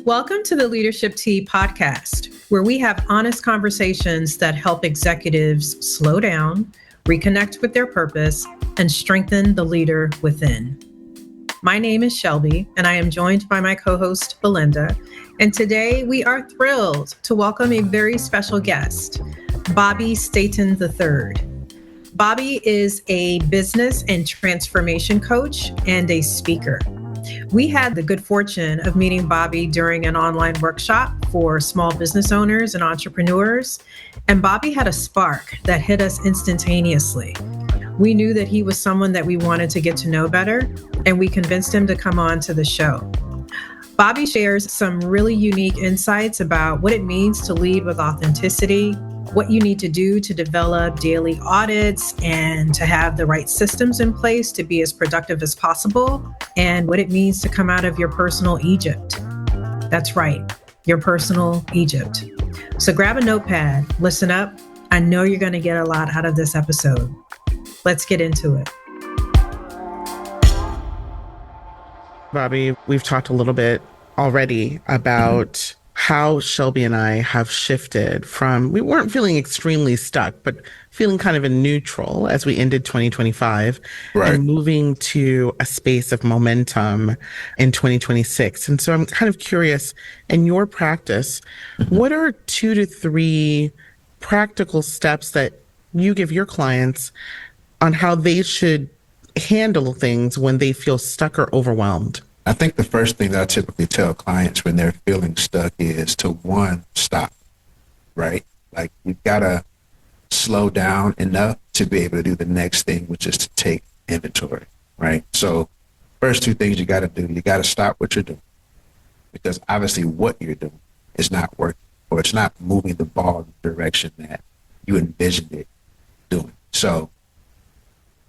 Welcome to the Leadership Tea podcast, where we have honest conversations that help executives slow down, reconnect with their purpose, and strengthen the leader within. My name is Shelby, and I am joined by my co-host, Belinda. And today we are thrilled to welcome a very special guest, Bobby Staten III. Bobby is a business and transformation coach and a speaker. We had the good fortune of meeting Bobby during an online workshop for small business owners and entrepreneurs, and Bobby had a spark that hit us instantaneously. We knew that he was someone that we wanted to get to know better, and we convinced him to come on to the show. Bobby shares some really unique insights about what it means to lead with authenticity, what you need to do to develop daily audits and to have the right systems in place to be as productive as possible, and what it means to come out of your personal Egypt. That's right, your personal Egypt. So grab a notepad, listen up. I know you're going to get a lot out of this episode. Let's get into it. Bobby, we've talked a little bit already about how Shelby and I have shifted from, we weren't feeling extremely stuck, but feeling kind of in neutral as we ended 2025 and moving to a space of momentum in 2026. And so I'm kind of curious, in your practice, what are 2 to 3 practical steps that you give your clients on how they should handle things when they feel stuck or overwhelmed? I think the first thing that I typically tell clients when they're feeling stuck is to, one, stop, right? Like, you've got to slow down enough to be able to do the next thing, which is to take inventory, right? So first 2 things you got to do, you got to stop what you're doing, because obviously what you're doing is not working, or it's not moving the ball in the direction that you envisioned it doing. So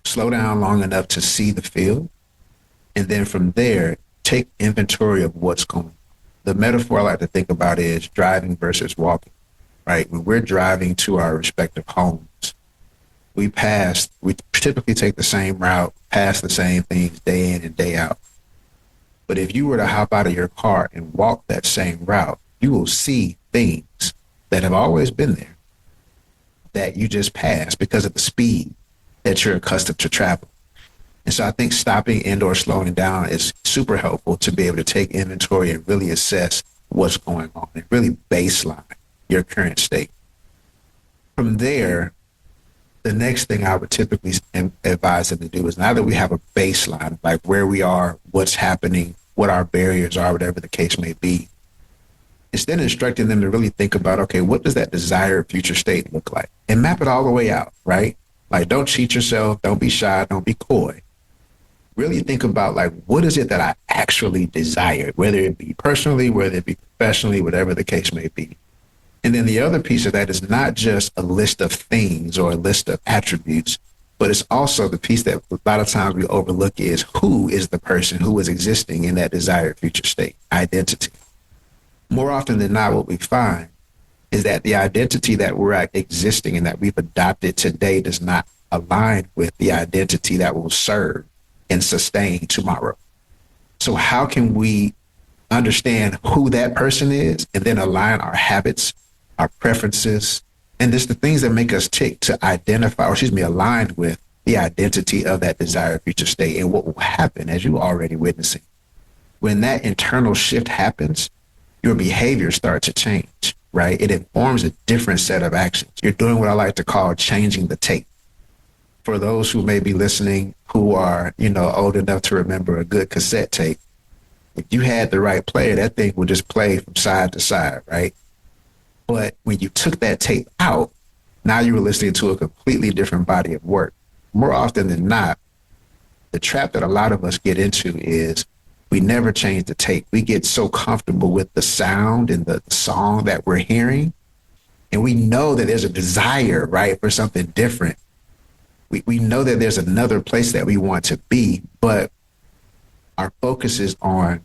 slow down long enough to see the field, and then from there, take inventory of what's going on. The metaphor I like to think about is driving versus walking, right? When we're driving to our respective homes, we typically take the same route, pass the same things day in and day out. But if you were to hop out of your car and walk that same route, you will see things that have always been there that you just passed because of the speed that you're accustomed to travel. And so I think stopping and/or slowing down is super helpful to be able to take inventory and really assess what's going on and really baseline your current state. From there, the next thing I would typically advise them to do is, now that we have a baseline, like where we are, what's happening, what our barriers are, whatever the case may be, it's then instructing them to really think about, okay, what does that desired future state look like? And map it all the way out, right? Like, don't cheat yourself, don't be shy, don't be coy. Really think about, like, what is it that I actually desire, whether it be personally, whether it be professionally, whatever the case may be. And then the other piece of that is not just a list of things or a list of attributes, but it's also the piece that a lot of times we overlook is, who is the person who is existing in that desired future state, identity. More often than not, what we find is that the identity that we're existing and that we've adopted today does not align with the identity that will serve and sustain tomorrow. So how can we understand who that person is and then align our habits, our preferences, and just the things that make us tick to aligned with the identity of that desired future state? And what will happen, as you're already witnessing, when that internal shift happens, your behavior starts to change, right? It informs a different set of actions. You're doing what I like to call changing the tape. For those who may be listening who are, old enough to remember a good cassette tape, if you had the right player, that thing would just play from side to side, right? But when you took that tape out, now you were listening to a completely different body of work. More often than not, the trap that a lot of us get into is we never change the tape. We get so comfortable with the sound and the song that we're hearing, and we know that there's a desire, right, for something different. We know that there's another place that we want to be, but our focus is on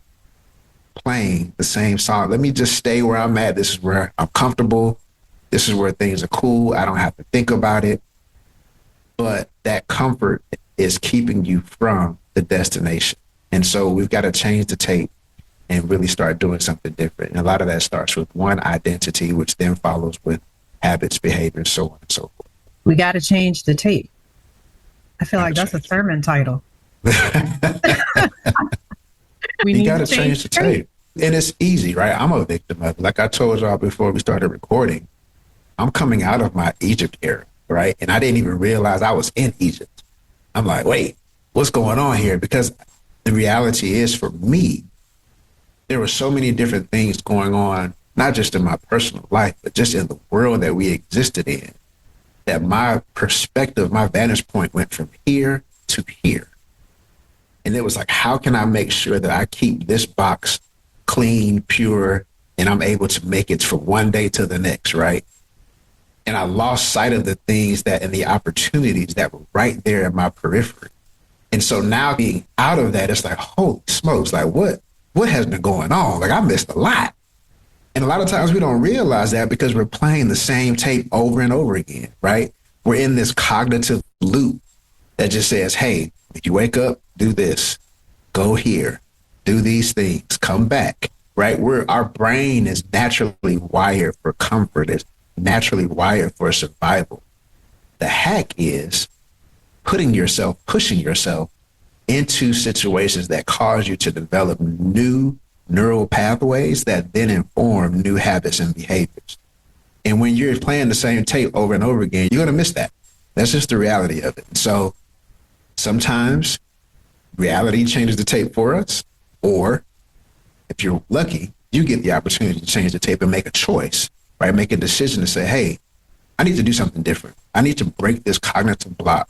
playing the same song. Let me just stay where I'm at. This is where I'm comfortable. This is where things are cool. I don't have to think about it. But that comfort is keeping you from the destination. And so we've got to change the tape and really start doing something different. And a lot of that starts with one, identity, which then follows with habits, behaviors, so on and so forth. We got to change the tape. I feel like that's a sermon title. You got to change the tape. And it's easy, right? I'm a victim of it. Like I told y'all before we started recording, I'm coming out of my Egypt era, right? And I didn't even realize I was in Egypt. I'm like, wait, what's going on here? Because the reality is, for me, there were so many different things going on, not just in my personal life, but just in the world that we existed in, that my perspective, my vantage point went from here to here. And it was like, how can I make sure that I keep this box clean, pure, and I'm able to make it from one day to the next, right? And I lost sight of the things that and the opportunities that were right there in my periphery. And so now being out of that, it's like, holy smokes, like what has been going on? Like I missed a lot. And a lot of times we don't realize that because we're playing the same tape over and over again, right? We're in this cognitive loop that just says, hey, when you wake up, do this, go here, do these things, come back, right? Our brain is naturally wired for comfort, is naturally wired for survival. The hack is pushing yourself into situations that cause you to develop new neural pathways that then inform new habits and behaviors. And when you're playing the same tape over and over again, you're going to miss that. That's just the reality of it. So sometimes reality changes the tape for us, or if you're lucky, you get the opportunity to change the tape and make a choice, right? Make a decision to say, hey, I need to do something different. I need to break this cognitive block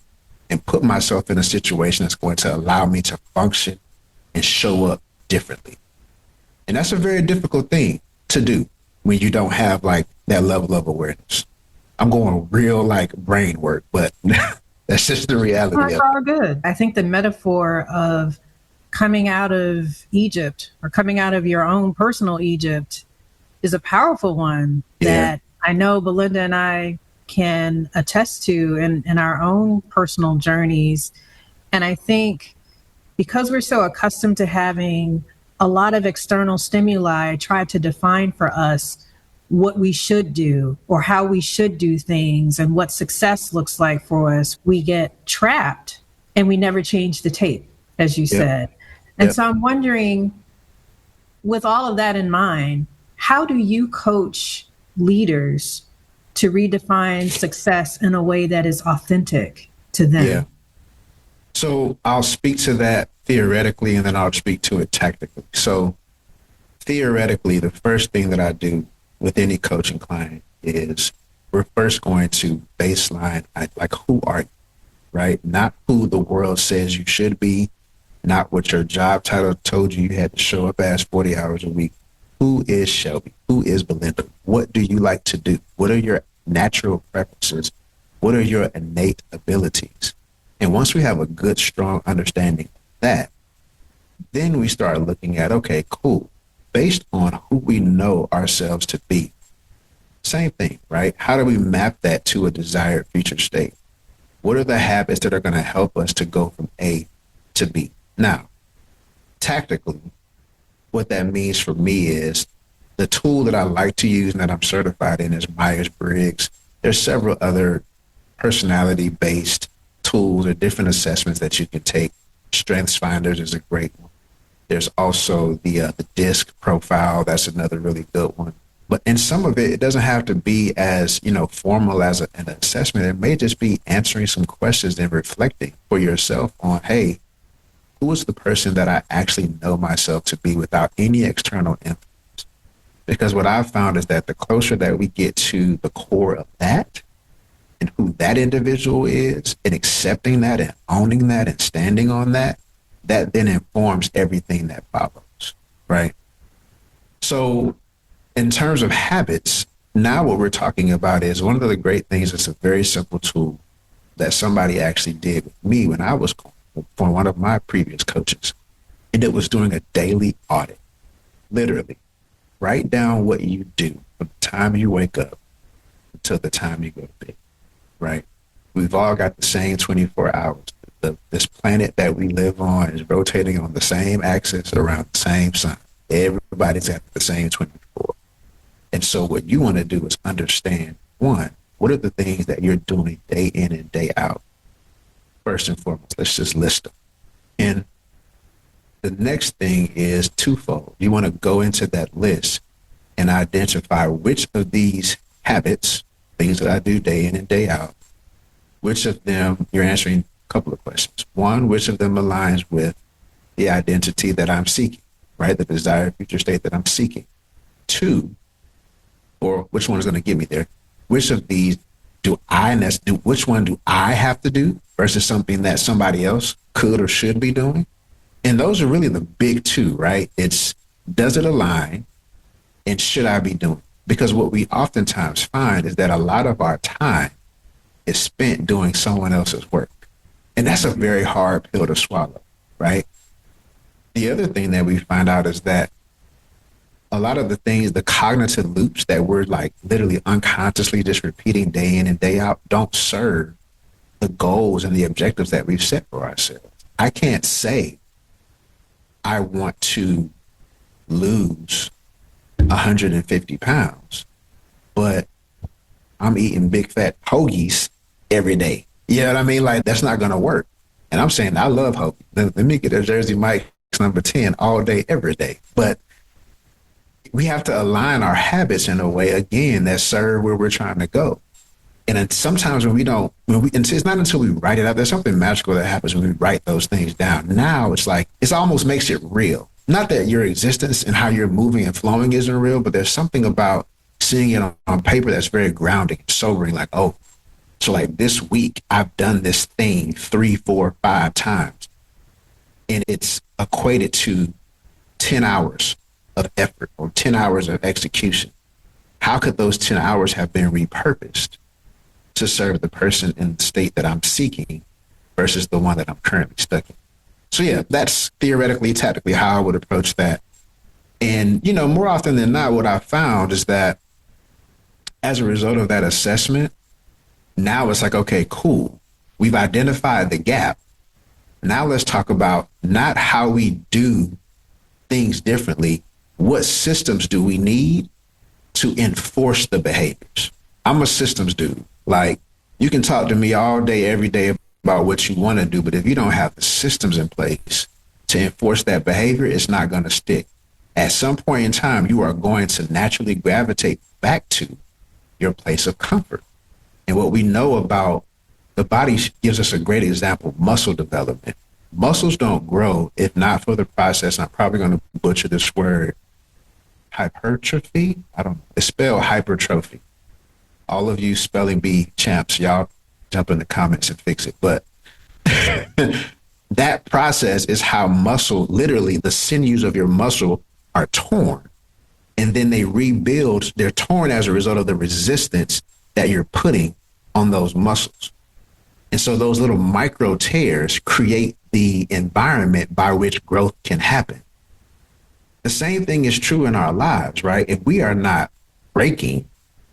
and put myself in a situation that's going to allow me to function and show up differently. And that's a very difficult thing to do when you don't have like that level of awareness. I'm going real like brain work, but that's just the reality. That's all good. I think the metaphor of coming out of Egypt or coming out of your own personal Egypt is a powerful one that I know Belinda and I can attest to in our own personal journeys. And I think because we're so accustomed to having a lot of external stimuli try to define for us what we should do or how we should do things and what success looks like for us, we get trapped and we never change the tape, as you said. And so I'm wondering, with all of that in mind, how do you coach leaders to redefine success in a way that is authentic to them? Yeah. So I'll speak to that theoretically, and then I'll speak to it tactically. So theoretically, the first thing that I do with any coaching client is we're first going to baseline, like, who are you, right? Not who the world says you should be, not what your job title told you had to show up as 40 hours a week. Who is Shelby? Who is Belinda? What do you like to do? What are your natural preferences? What are your innate abilities? And once we have a good, strong understanding of that, then we start looking at, okay, cool. Based on who we know ourselves to be, same thing, right? How do we map that to a desired future state? What are the habits that are going to help us to go from A to B? Now, tactically, what that means for me is the tool that I like to use and that I'm certified in is Myers-Briggs. There's several other personality-based tools or different assessments that you can take. Strengths Finders is a great one. There's also the DISC profile. That's another really good one. But in some of it, it doesn't have to be as, formal as an assessment. It may just be answering some questions and reflecting for yourself on, hey, who is the person that I actually know myself to be without any external influence? Because what I've found is that the closer that we get to the core of that and who that individual is and accepting that and owning that and standing on that, that then informs everything that follows, right? So in terms of habits, now what we're talking about is one of the great things. It's a very simple tool that somebody actually did with me when I was for one of my previous coaches. And it was doing a daily audit. Literally, write down what you do from the time you wake up until the time you go to bed, right? We've all got the same 24 hours. This planet that we live on is rotating on the same axis around the same sun. Everybody's at the same 24. And so what you want to do is understand, one, what are the things that you're doing day in and day out? First and foremost, let's just list them. And the next thing is twofold. You want to go into that list and identify which of these habits, things that I do day in and day out, which of them you're answering a couple of questions. One, which of them aligns with the identity that I'm seeking, right? The desired future state that I'm seeking. Two, or which one is going to get me there? Which of these which one do I have to do versus something that somebody else could or should be doing? And those are really the big two, right? It's, does it align, and should I be doing? Because what we oftentimes find is that a lot of our time is spent doing someone else's work. And that's a very hard pill to swallow, right? The other thing that we find out is that a lot of the things, the cognitive loops that we're like literally unconsciously just repeating day in and day out, don't serve the goals and the objectives that we've set for ourselves. I can't say I want to lose 150 pounds, but I'm eating big fat hoagies every day. You know what I mean? Like, that's not going to work. And I'm saying I love hoagies. Let me get a Jersey Mike's number 10 all day, every day. But we have to align our habits in a way, again, that serve where we're trying to go. And then sometimes and it's not until we write it out, there's something magical that happens when we write those things down. Now it's like, it almost makes it real. Not that your existence and how you're moving and flowing isn't real, but there's something about seeing it on paper that's very grounding and sobering. Like, oh, so like this week I've done this thing 3, 4, 5 times. And it's equated to 10 hours of effort or 10 hours of execution. How could those 10 hours have been repurposed to serve the person in the state that I'm seeking versus the one that I'm currently stuck in? So yeah, that's theoretically, tactically how I would approach that. And, more often than not, what I found is that as a result of that assessment, now it's like, okay, cool. We've identified the gap. Now let's talk about not how we do things differently. What systems do we need to enforce the behaviors? I'm a systems dude. Like, you can talk to me all day, every day about what you want to do, but if you don't have the systems in place to enforce that behavior, it's not going to stick. At some point in time, you are going to naturally gravitate back to your place of comfort. And what we know about the body gives us a great example, muscle development. Muscles don't grow if not for the process. I'm probably going to butcher this word. Hypertrophy? I don't know. It's spelled hypertrophy. All of you spelling bee champs, y'all jump in the comments and fix it. But that process is how muscle, literally the sinews of your muscle are torn. And then they rebuild. They're torn as a result of the resistance that you're putting on those muscles. And so those little micro tears create the environment by which growth can happen. The same thing is true in our lives, right? If we are not breaking,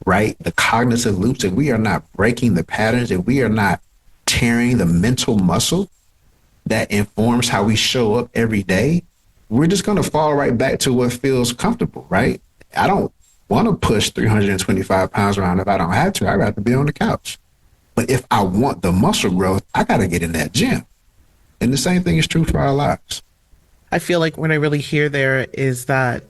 right, the cognitive loops, if we are not breaking the patterns, if we are not tearing the mental muscle that informs how we show up every day, we're just going to fall right back to what feels comfortable, right? I don't want to push 325 pounds around if I don't have to. I'd rather be on the couch. But if I want the muscle growth, I got to get in that gym. And the same thing is true for our lives. I feel like what I really hear there is that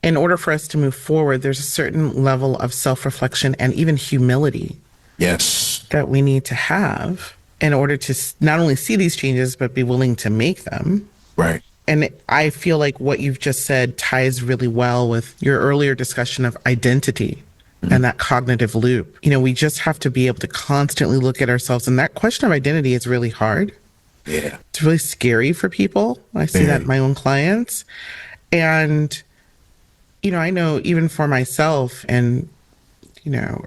in order for us to move forward, there's a certain level of self-reflection and even humility. Yes. That we need to have in order to not only see these changes, but be willing to make them. Right. And I feel like what you've just said ties really well with your earlier discussion of identity and that cognitive loop. We just have to be able to constantly look at ourselves. And that question of identity is really hard. Yeah. It's really scary for people. I see that in my own clients. And, I know even for myself and,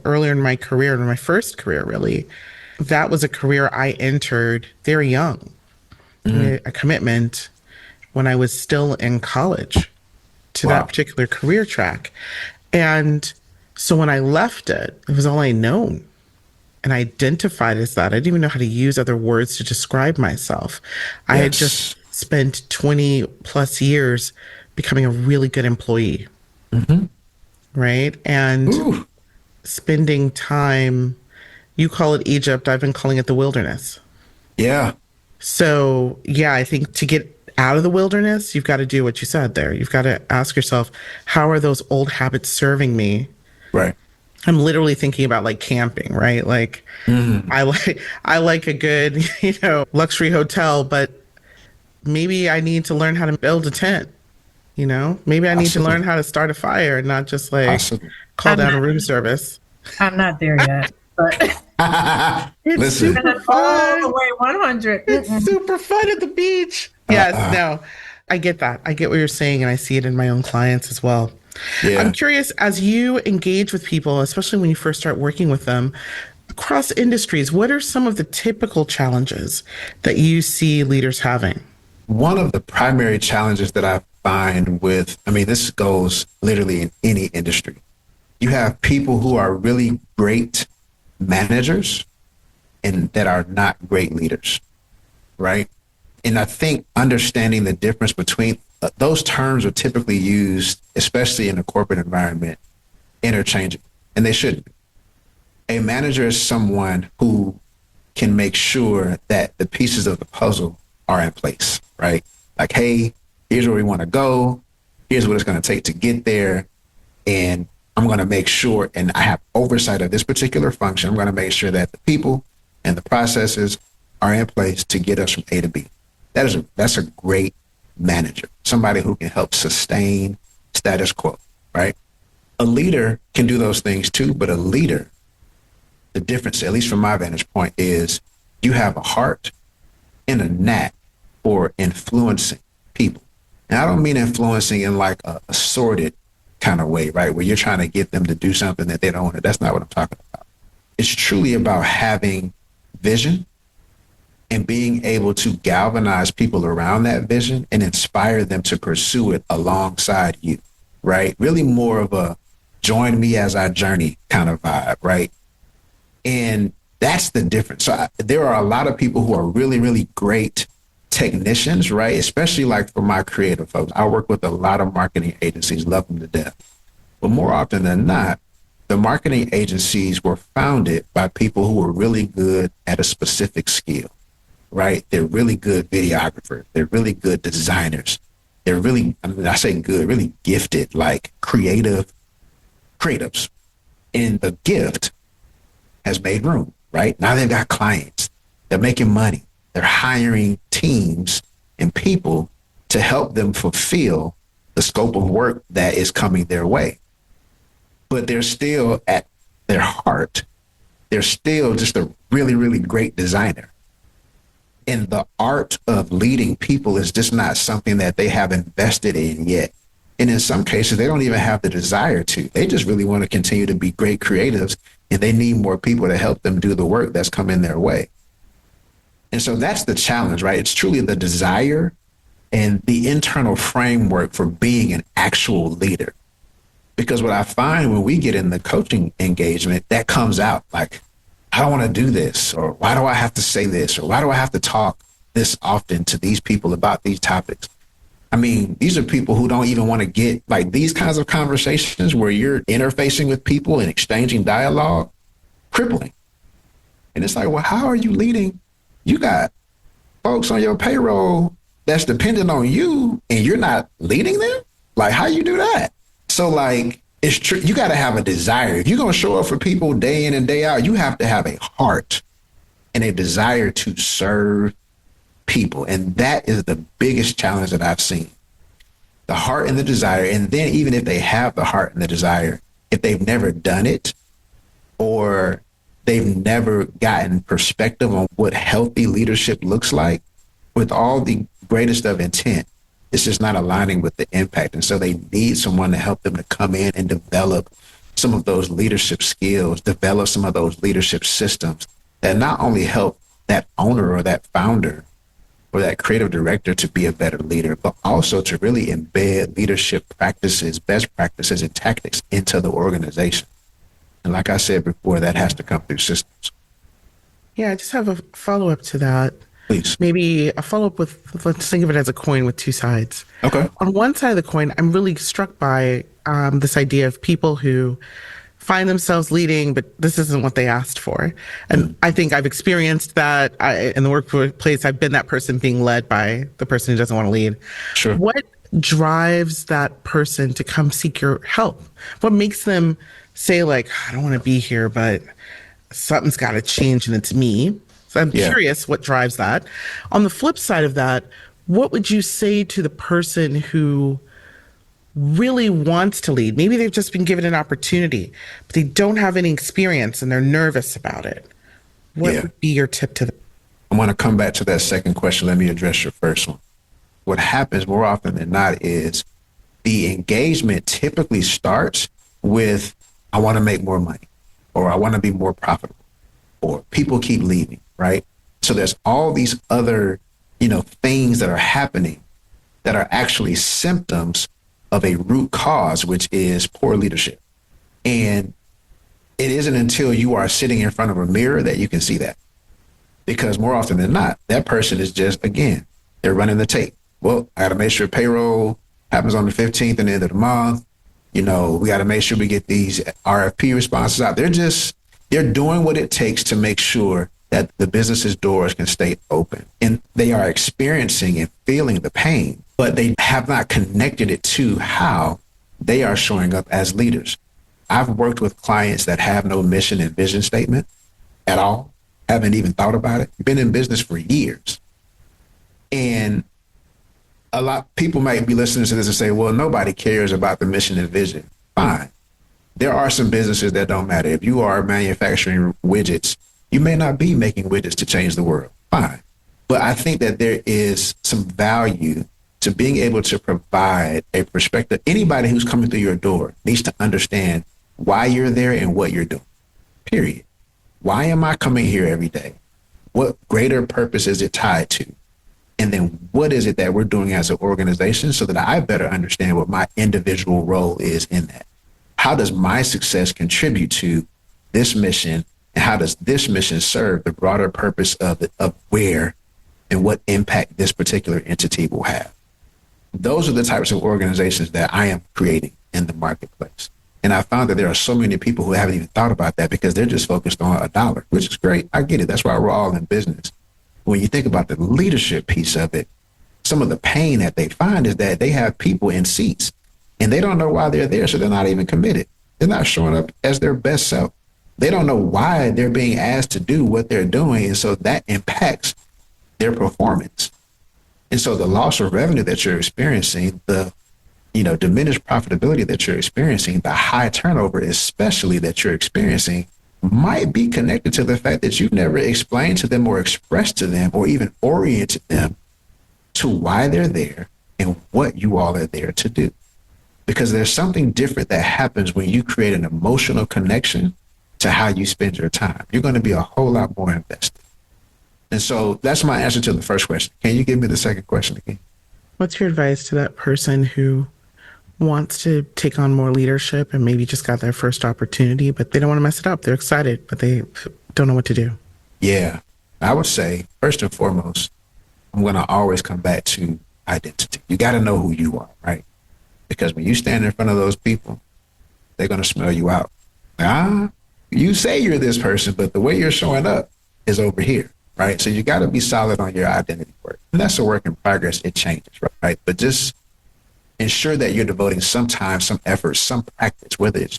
earlier in my career, in my first career, really, that was a career I entered very young. A commitment when I was still in college to that particular career track. And so when I left it, it was all I known. And I identified as that. I didn't even know how to use other words to describe myself. I had just spent 20 plus years becoming a really good employee, right? And Ooh, spending time, you call it Egypt, I've been calling it the wilderness. yeah, So, yeah, I think to get out of the wilderness, you've got to do what you said there. You've got to ask yourself, how are those old habits serving me? right. I'm literally thinking about like camping, right? Like I like a good, luxury hotel, but maybe I need to learn how to build a tent, Maybe I need to learn Possibly, how to start a fire and not just like possibly. call I'm down a not, room service. I'm not there yet, but It's Listen, super all the fun. way 100. It's super fun at the beach. Yes, no, I get that. I get what you're saying, and I see it in my own clients as well. I'm yeah. curious, as you engage with people, especially when you first start working with them across industries, what are some of the typical challenges that you see leaders having? One of the primary challenges that I find I mean, this goes literally in any industry. You have people who are really great managers and that are not great leaders, right? And I think understanding the difference between those terms are typically used, especially in a corporate environment, interchangeable, and they shouldn't be. A manager is someone who can make sure that the pieces of the puzzle are in place, right? Like, hey, here's where we want to go. Here's what it's going to take to get there. And I'm going to make sure, and I have oversight of this particular function. I'm going to make sure that the people and the processes are in place to get us from A to B. That's a great manager, somebody who can help sustain status quo, right? A leader can do those things too, but a leader, the difference, at least from my vantage point, is you have a heart and a knack for influencing people. And I don't mean influencing in like a sordid kind of way, right? Where you're trying to get them to do something that they don't want to. That's not what I'm talking about. It's truly about having vision and being able to galvanize people around that vision and inspire them to pursue it alongside you, right? Really more of a join me as I journey kind of vibe, right? And that's the difference. So there are a lot of people who are really, really great technicians, right? Especially like for my creative folks. I work with a lot of marketing agencies, love them to death. But more often than not, the marketing agencies were founded by people who were really good at a specific skill, right? They're really good videographers. They're really good designers. They're really, I say good, really gifted, like creatives. And the gift has made room, right? Now they've got clients. They're making money. They're hiring teams and people to help them fulfill the scope of work that is coming their way. But they're still at their heart, they're still just a really, really great designer. And the art of leading people is just not something that they have invested in yet. And in some cases, they don't even have the desire to. They just really want to continue to be great creatives, and they need more people to help them do the work that's coming their way. And so that's the challenge, right? It's truly the desire and the internal framework for being an actual leader. Because what I find when we get in the coaching engagement, that comes out like, I don't want to do this, or why do I have to say this, or why do I have to talk this often to these people about these topics? I mean, these are people who don't even want to get like these kinds of conversations where you're interfacing with people and exchanging dialogue, crippling. And it's like, well, how are you leading? You got folks on your payroll that's dependent on you and you're not leading them? Like, how you do that? So like, it's true. You got to have a desire. If you're going to show up for people day in and day out, you have to have a heart and a desire to serve people. And that is the biggest challenge that I've seen. The heart and the desire. And then even if they have the heart and the desire, if they've never done it or they've never gotten perspective on what healthy leadership looks like, with all the greatest of intent, it's just not aligning with the impact. And so they need someone to help them to come in and develop some of those leadership skills, develop some of those leadership systems that not only help that owner or that founder or that creative director to be a better leader, but also to really embed leadership practices, best practices, and tactics into the organization. And like I said before, that has to come through systems. Yeah, I just have a follow up to that. Please. Maybe a follow-up with, let's think of it as a coin with two sides. Okay. On one side of the coin, I'm really struck by this idea of people who find themselves leading, but this isn't what they asked for. And I think I've experienced that in the workplace. I've been that person being led by the person who doesn't want to lead. Sure. What drives that person to come seek your help? What makes them say, like, I don't want to be here, but something's got to change and it's me? So I'm curious what drives that. On the flip side of that, what would you say to the person who really wants to lead? Maybe they've just been given an opportunity, but they don't have any experience and they're nervous about it. What would be your tip to them? I want to come back to that second question. Let me address your first one. What happens more often than not is the engagement typically starts with, I want to make more money, or I want to be more profitable, or people keep leaving, right? So there's all these other, things that are happening that are actually symptoms of a root cause, which is poor leadership. And it isn't until you are sitting in front of a mirror that you can see that. Because more often than not, that person is just, again, they're running the tape. Well, I got to make sure payroll happens on the 15th and the end of the month. We got to make sure we get these RFP responses out. They're doing what it takes to make sure that the business's doors can stay open. And they are experiencing and feeling the pain, but they have not connected it to how they are showing up as leaders. I've worked with clients that have no mission and vision statement at all, haven't even thought about it, been in business for years. And a lot of people might be listening to this and say, well, nobody cares about the mission and vision. Fine. There are some businesses that don't matter. If you are manufacturing widgets, you may not be making widgets to change the world. Fine. But I think that there is some value to being able to provide a perspective. Anybody who's coming through your door needs to understand why you're there and what you're doing. Period. Why am I coming here every day? What greater purpose is it tied to? And then what is it that we're doing as an organization so that I better understand what my individual role is in that? How does my success contribute to this mission? And how does this mission serve the broader purpose of where and what impact this particular entity will have? Those are the types of organizations that I am creating in the marketplace. And I found that there are so many people who haven't even thought about that because they're just focused on a dollar, which is great. I get it. That's why we're all in business. When you think about the leadership piece of it, some of the pain that they find is that they have people in seats and they don't know why they're there. So they're not even committed. They're not showing up as their best self. They don't know why they're being asked to do what they're doing. And so that impacts their performance. And so the loss of revenue that you're experiencing, the diminished profitability that you're experiencing, the high turnover, especially that you're experiencing, might be connected to the fact that you've never explained to them or expressed to them or even oriented them to why they're there and what you all are there to do. Because there's something different that happens when you create an emotional connection to how you spend your time. You're going to be a whole lot more invested. And so that's my answer to the first question. Can you give me the second question again? What's your advice to that person who wants to take on more leadership and maybe just got their first opportunity, but they don't want to mess it up? They're excited, but they don't know what to do. Yeah, I would say, first and foremost, I'm going to always come back to identity. You got to know who you are, right? Because when you stand in front of those people, they're going to smell you out. You say you're this person, but the way you're showing up is over here, right? So you got to be solid on your identity work. And that's a work in progress. It changes, right? But just ensure that you're devoting some time, some effort, some practice, whether it's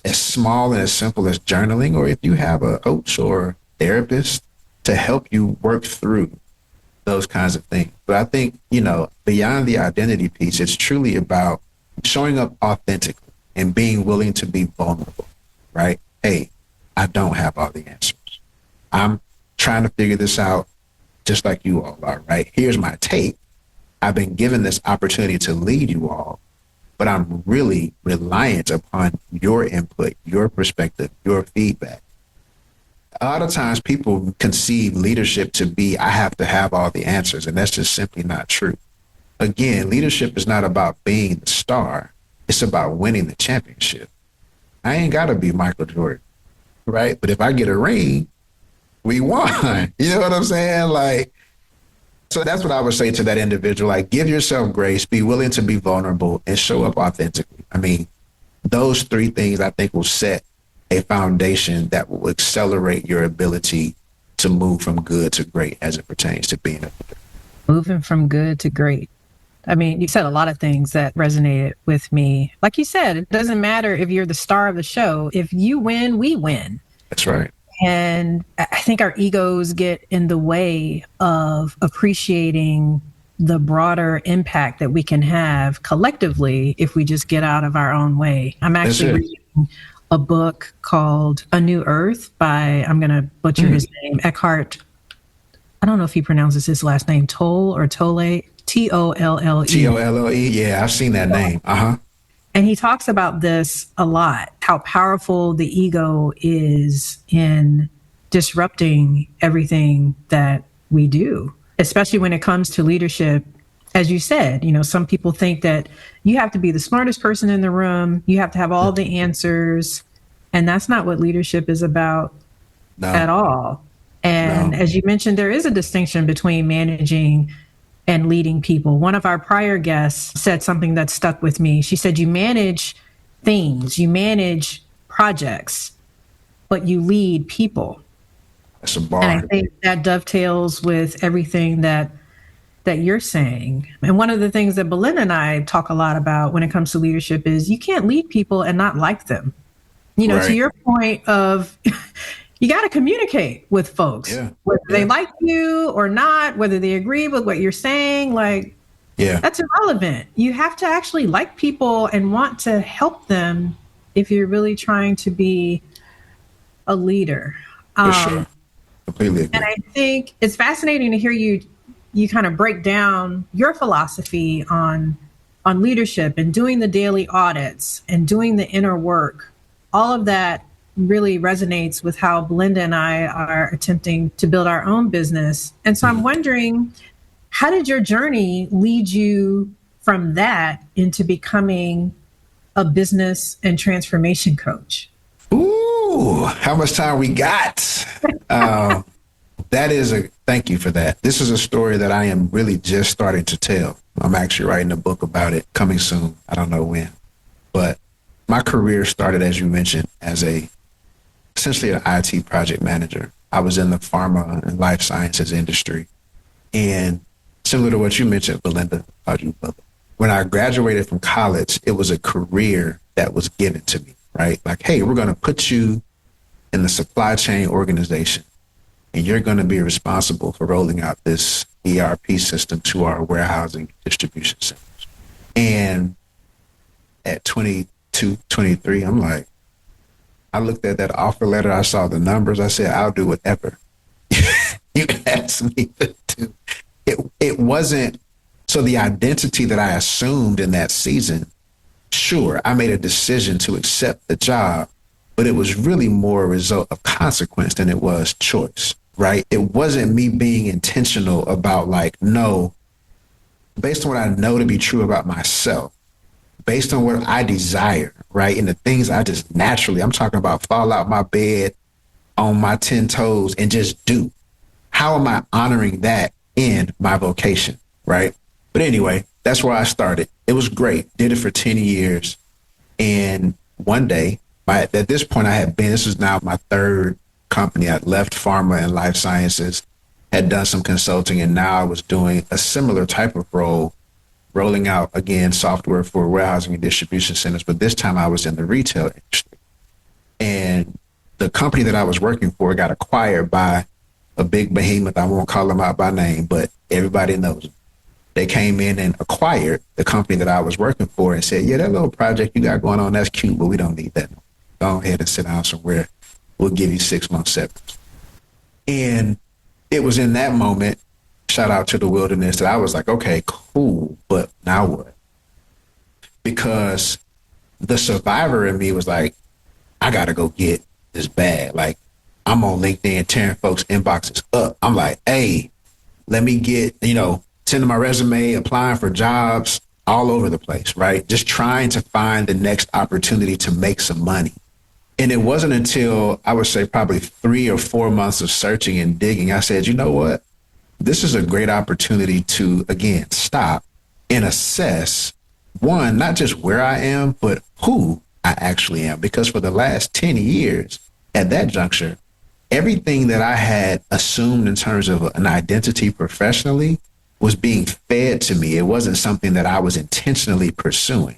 as small and as simple as journaling, or if you have a coach or therapist to help you work through those kinds of things. But I think, beyond the identity piece, it's truly about showing up authentically and being willing to be vulnerable, right? Hey, I don't have all the answers. I'm trying to figure this out just like you all are, right? Here's my take. I've been given this opportunity to lead you all, but I'm really reliant upon your input, your perspective, your feedback. A lot of times people conceive leadership to be, I have to have all the answers, and that's just simply not true. Again, leadership is not about being the star. It's about winning the championship. I ain't got to be Michael Jordan, right? But if I get a ring, we won. You know what I'm saying? Like, So that's what I would say to that individual. Like, give yourself grace, be willing to be vulnerable, and show up authentically. I mean, those three things I think will set a foundation that will accelerate your ability to move from good to great as it pertains to being a leader. Moving from good to great. I mean, you said a lot of things that resonated with me. Like you said, it doesn't matter if you're the star of the show. If you win, we win. That's right. And I think our egos get in the way of appreciating the broader impact that we can have collectively if we just get out of our own way. I'm actually reading a book called A New Earth by, I'm going to butcher his name, Eckhart. I don't know if he pronounces his last name Tolle or Tolle, Tolle. Tolle. Yeah, I've seen that name. And he talks about this a lot, how powerful the ego is in disrupting everything that we do, especially when it comes to leadership. As you said, you know, some people think that you have to be the smartest person in the room. You have to have all the answers. And that's not what leadership is about at all. And as you mentioned, there is a distinction between managing and leading people. One of our prior guests said something that stuck with me. She said, you manage things, you manage projects, but you lead people. That's a bar. And I think that dovetails with everything that you're saying. And one of the things that Belinda and I talk a lot about when it comes to leadership is you can't lead people and not like them. You know, to your point of you got to communicate with folks, whether they like you or not, whether they agree with what you're saying, like, that's irrelevant. You have to actually like people and want to help them if you're really trying to be a leader. For sure. Completely agree. And I think it's fascinating to hear you kind of break down your philosophy on leadership and doing the daily audits and doing the inner work. All of that really resonates with how Belinda and I are attempting to build our own business. And so I'm wondering, how did your journey lead you from that into becoming a business and transformation coach? Ooh, how much time we got? Thank you for that. This is a story that I am really just starting to tell. I'm actually writing a book about it coming soon. I don't know when, but my career started, as you mentioned, as essentially an IT project manager. I was in the pharma and life sciences industry. And similar to what you mentioned, Belinda, when I graduated from college, it was a career that was given to me, right? Like, hey, we're going to put you in the supply chain organization, and you're going to be responsible for rolling out this ERP system to our warehousing distribution centers. And at 22, 23, I'm like, I looked at that offer letter, I saw the numbers, I said, I'll do whatever you ask me to do. It wasn't, so the identity that I assumed in that season, sure, I made a decision to accept the job, but it was really more a result of consequence than it was choice, right? It wasn't me being intentional about like, no, based on what I know to be true about myself, based on what I desire, right? And the things I just naturally, I'm talking about fall out my bed on my 10 toes and just do. How am I honoring that in my vocation, right? But anyway, that's where I started. It was great. Did it for 10 years. And one day, at this point this is now my third company. I'd left pharma and life sciences, had done some consulting, and now I was doing a similar type of role, rolling out, again, software for warehousing and distribution centers, but this time I was in the retail industry. And the company that I was working for got acquired by a big behemoth. I won't call them out by name, but everybody knows them. They came in and acquired the company that I was working for and said, yeah, that little project you got going on, that's cute, but we don't need that. Go ahead and sit down somewhere. We'll give you 6 months severance. And it was in that moment, shout out to the wilderness, that I was like, okay, cool, but now what? Because the survivor in me was like, I got to go get this bag. Like, I'm on LinkedIn tearing folks' inboxes up. I'm like, hey, let me get, sending my resume, applying for jobs all over the place, right? Just trying to find the next opportunity to make some money. And it wasn't until I would say probably 3 or 4 months of searching and digging, I said, you know what? this is a great opportunity to, again, stop and assess, one, not just where I am, but who I actually am. Because for the last 10 years at that juncture, everything that I had assumed in terms of an identity professionally was being fed to me. It wasn't something that I was intentionally pursuing.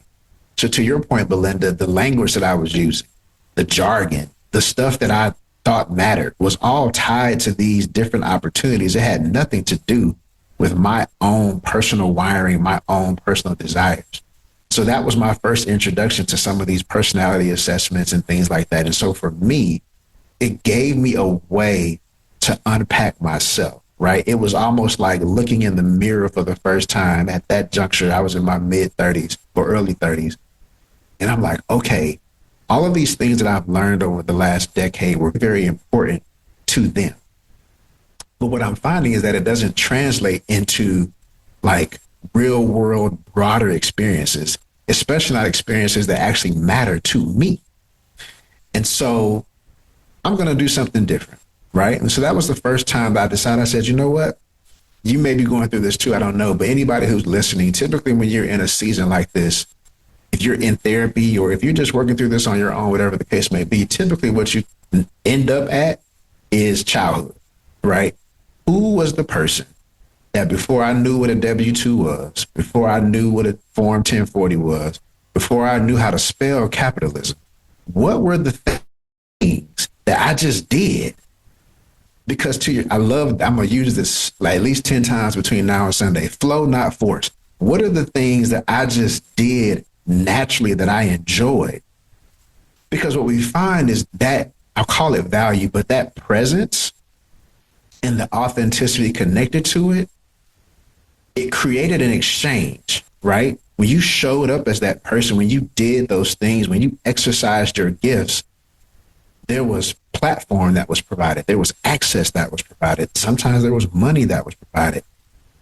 So to your point, Belinda, the language that I was using, the jargon, the stuff that I thought mattered was all tied to these different opportunities. It had nothing to do with my own personal wiring, my own personal desires. So that was my first introduction to some of these personality assessments and things like that. And so for me, it gave me a way to unpack myself, right? It was almost like looking in the mirror for the first time. At that juncture, I was in my mid 30s or early 30s. And I'm like, okay, all of these things that I've learned over the last decade were very important to them. But what I'm finding is that it doesn't translate into like real world, broader experiences, especially not experiences that actually matter to me. And so I'm going to do something different, right? And so that was the first time that I decided, I said, you know what? You may be going through this too, I don't know. But anybody who's listening, typically when you're in a season like this, if you're in therapy or if you're just working through this on your own, whatever the case may be, typically what you end up at is childhood, right? Who was the person that before I knew what a W-2 was, before I knew what a Form 1040 was, before I knew how to spell capitalism, what were the things that I just did? Because I'm going to use this like at least 10 times between now and Sunday. Flow, not force. What are the things that I just did naturally that I enjoyed? Because what we find is that, I'll call it value, but that presence and the authenticity connected to it, it created an exchange, right? When you showed up as that person, when you did those things, when you exercised your gifts, there was platform that was provided. There was access that was provided. Sometimes there was money that was provided.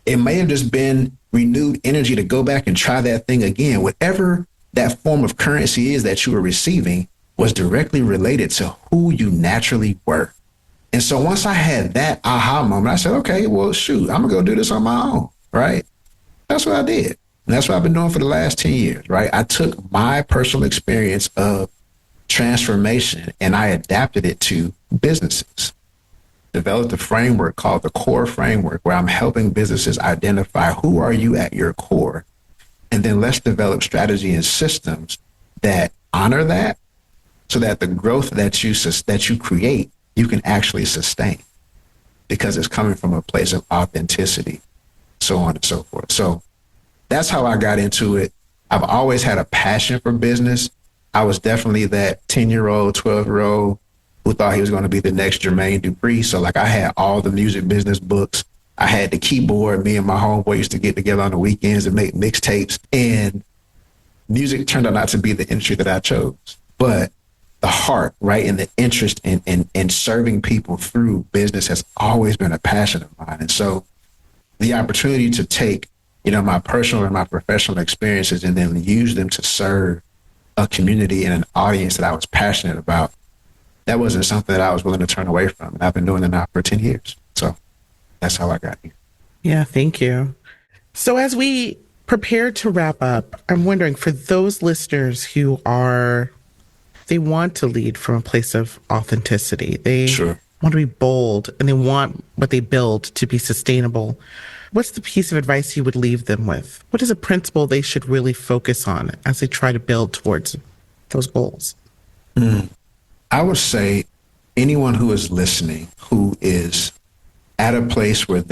It may have just been renewed energy to go back and try that thing again. Whatever that form of currency is that you were receiving was directly related to who you naturally were. And so once I had that aha moment, I said, okay, well, shoot, I'm going to go do this on my own, right? That's what I did. And that's what I've been doing for the last 10 years, right? I took my personal experience of transformation and I adapted it to businesses. Developed a framework called the core framework where I'm helping businesses identify who are you at your core. And then let's develop strategy and systems that honor that so that the growth that you create, you can actually sustain because it's coming from a place of authenticity, so on and so forth. So that's how I got into it. I've always had a passion for business. I was definitely that 10-year-old, 12-year-old who thought he was going to be the next Jermaine Dupri. So like I had all the music business books. I had the keyboard. Me and my homeboy used to get together on the weekends and make mixtapes. And music turned out not to be the industry that I chose. But the heart, right, and the interest in serving people through business has always been a passion of mine. And so the opportunity to take, my personal and my professional experiences and then use them to serve a community and an audience that I was passionate about, that wasn't something that I was willing to turn away from. And I've been doing it now for 10 years. So that's how I got here. Yeah, thank you. So as we prepare to wrap up, I'm wondering for those listeners who they want to lead from a place of authenticity. They Sure. want to be bold and they want what they build to be sustainable. What's the piece of advice you would leave them with? What is a principle they should really focus on as they try to build towards those goals? I would say anyone who is listening, who is at a place where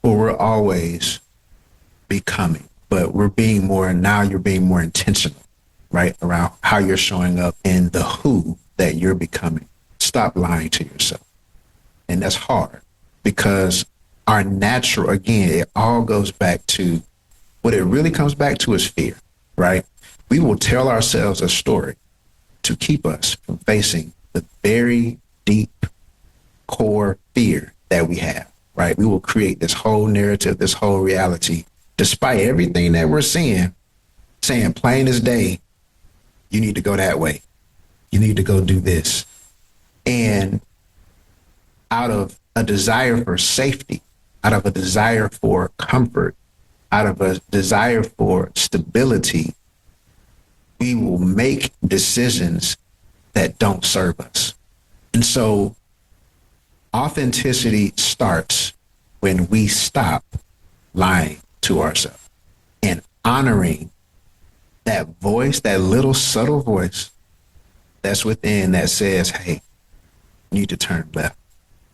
we're always becoming, but you're being more intentional, right? Around how you're showing up and the who that you're becoming. Stop lying to yourself. And that's hard because our natural, again, it all goes back to what it really comes back to is fear, right? We will tell ourselves a story to keep us from facing the very deep core fear that we have, right? We will create this whole narrative, this whole reality, despite everything that we're saying plain as day, you need to go that way. You need to go do this. And out of a desire for safety, out of a desire for comfort, out of a desire for stability, we will make decisions that don't serve us. And so authenticity starts when we stop lying to ourselves and honoring that voice, that little subtle voice that's within that says, hey, you need to turn left.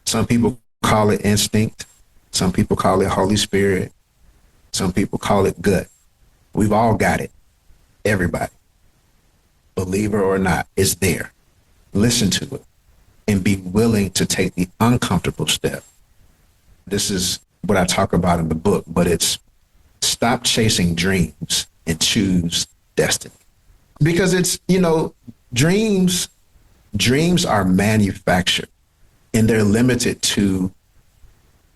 Some people call it instinct. Some people call it Holy Spirit. Some people call it gut. We've all got it. Everybody, believer or not, is there. Listen to it and be willing to take the uncomfortable step. This is what I talk about in the book, but it's stop chasing dreams and choose destiny. Because it's, dreams are manufactured and they're limited to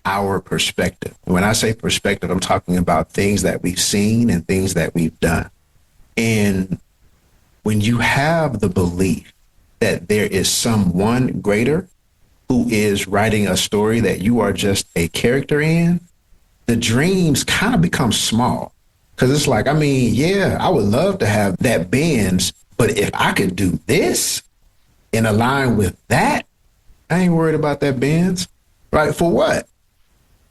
our perspective. When I say perspective, I'm talking about things that we've seen and things that we've done. And when you have the belief that there is someone greater who is writing a story that you are just a character in, the dreams kind of become small. Because it's like, I would love to have that Benz, but if I could do this and align with that, I ain't worried about that Benz. Right? For what?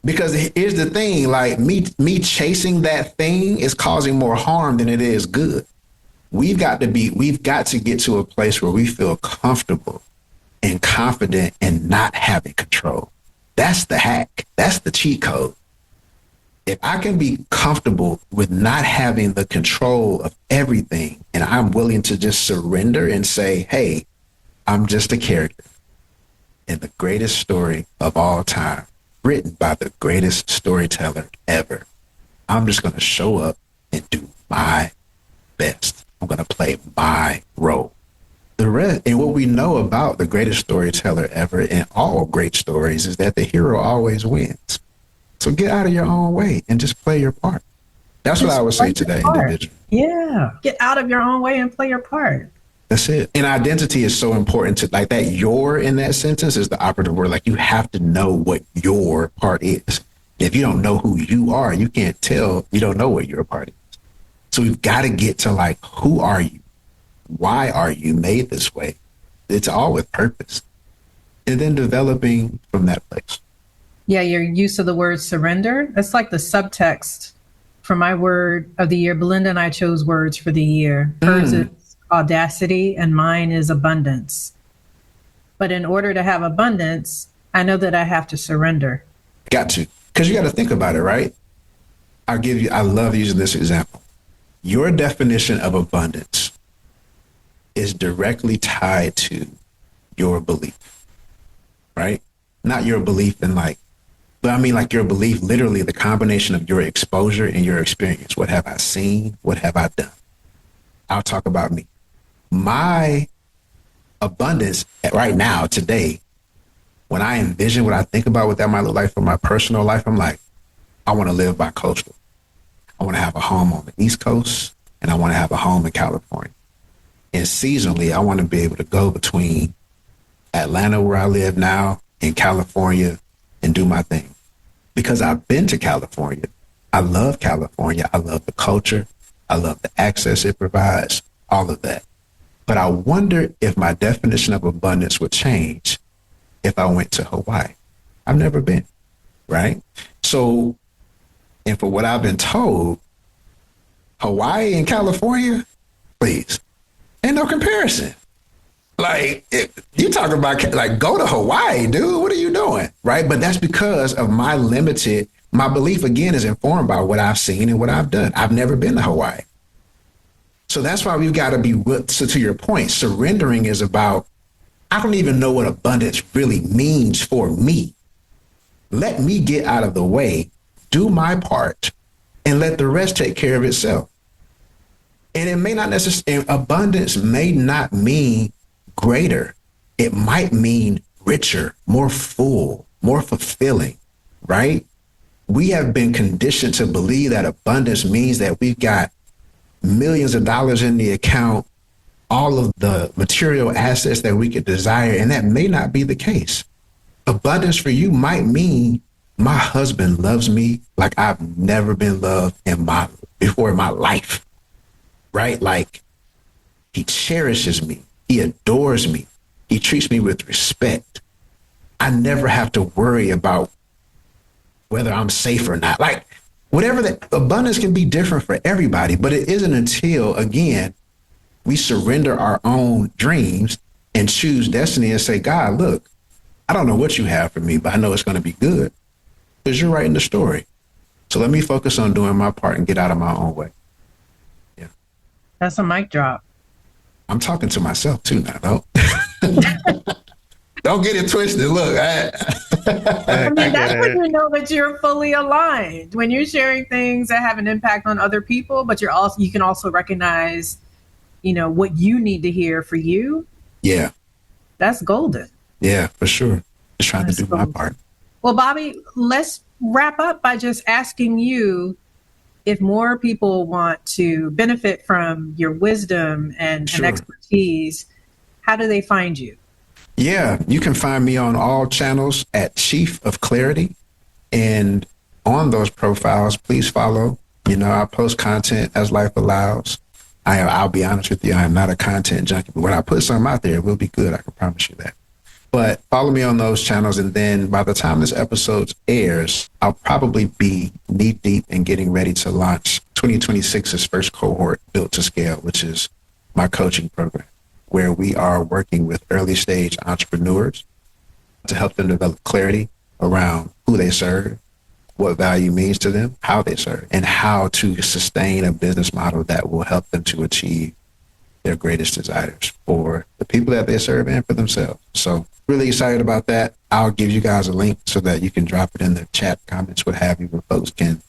Because here's the thing, like me chasing that thing is causing more harm than it is good. We've got to get to a place where we feel comfortable and confident and not having control. That's the hack. That's the cheat code. If I can be comfortable with not having the control of everything and I'm willing to just surrender and say, hey, I'm just a character in the greatest story of all time, written by the greatest storyteller ever. I'm just going to show up and do my best. I'm going to play my role. The rest, and what we know about the greatest storyteller ever in all great stories is that the hero always wins. So get out of your own way and just play your part. That's what I would say to that individual. Yeah. Get out of your own way and play your part. That's it. And identity is so important to like that. Your in that sentence is the operative word. Like you have to know what your part is. If you don't know who you are, you can't tell. You don't know what your part is. So we've got to get to like, who are you? Why are you made this way? It's all with purpose. And then developing from that place. Yeah, your use of the word surrender. It's like the subtext for my word of the year. Belinda and I chose words for the year. Hers is audacity and mine is abundance. But in order to have abundance, I know that I have to surrender. Got to. Because you got to think about it, right? I love using this example. Your definition of abundance is directly tied to your belief, right? Not your belief in like your belief, literally the combination of your exposure and your experience. What have I seen? What have I done? I'll talk about me. My abundance right now, today, when I envision what I think about what that might look like for my personal life, I'm like, I want to live by coastal. I want to have a home on the East Coast and I want to have a home in California. And seasonally, I want to be able to go between Atlanta, where I live now, and California and do my thing. Because I've been to California. I love California. I love the culture. I love the access it provides, all of that. But I wonder if my definition of abundance would change if I went to Hawaii. I've never been, right? So, and for what I've been told, Hawaii and California, please, ain't no comparison. Like, you talk about, like, go to Hawaii, dude. What are you doing? Right? But that's because of my belief, again, is informed by what I've seen and what I've done. I've never been to Hawaii. So that's why we've got to be, so to your point, surrendering is about, I don't even know what abundance really means for me. Let me get out of the way, do my part, and let the rest take care of itself. And it may not necessarily, abundance may not mean greater. It might mean richer, more full, more fulfilling, right? We have been conditioned to believe that abundance means that we've got millions of dollars in the account, all of the material assets that we could desire, and that may not be the case. Abundance for you might mean My husband loves me like I've never been loved before in my life, right? Like he cherishes me. He adores me. He treats me with respect. I never have to worry about whether I'm safe or not. Like whatever the abundance can be different for everybody, but it isn't until, again, we surrender our own dreams and choose destiny and say, God, look, I don't know what you have for me, but I know it's going to be good because you're writing the story. So let me focus on doing my part and get out of my own way. Yeah. That's a mic drop. I'm talking to myself too now, though. Don't get it twisted. Look, I mean, that's when you know that you're fully aligned. When you're sharing things that have an impact on other people, but you can also recognize, what you need to hear for you. Yeah. That's golden. Yeah, for sure. Just trying to do my part. Well, Bobby, let's wrap up by just asking you if more people want to benefit from your wisdom and expertise, how do they find you? Yeah, you can find me on all channels at Chief of Clarity. And on those profiles, please follow. I post content as life allows. I'll be honest with you, I am not a content junkie, but when I put something out there, it will be good. I can promise you that. But follow me on those channels. And then by the time this episode airs, I'll probably be knee deep in getting ready to launch 2026's first cohort, Built to Scale, which is my coaching program, where we are working with early stage entrepreneurs to help them develop clarity around who they serve, what value means to them, how they serve, and how to sustain a business model that will help them to achieve their greatest desires for the people that they serve and for themselves. So really excited about that. I'll give you guys a link so that you can drop it in the chat, comments, what have you, where folks can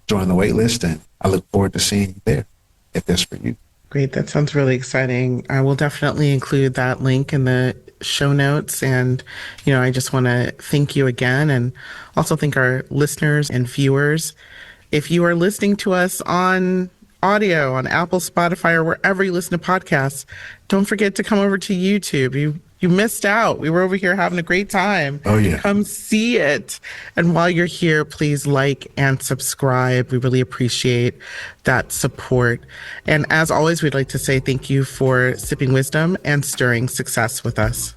join the wait list. And I look forward to seeing you there if that's for you. Great. That sounds really exciting. I will definitely include that link in the show notes. And, I just want to thank you again and also thank our listeners and viewers. If you are listening to us on audio, on Apple, Spotify, or wherever you listen to podcasts, don't forget to come over to YouTube. You missed out. We were over here having a great time. Oh, yeah. Come see it. And while you're here, please like and subscribe. We really appreciate that support. And as always, we'd like to say thank you for sipping wisdom and stirring success with us.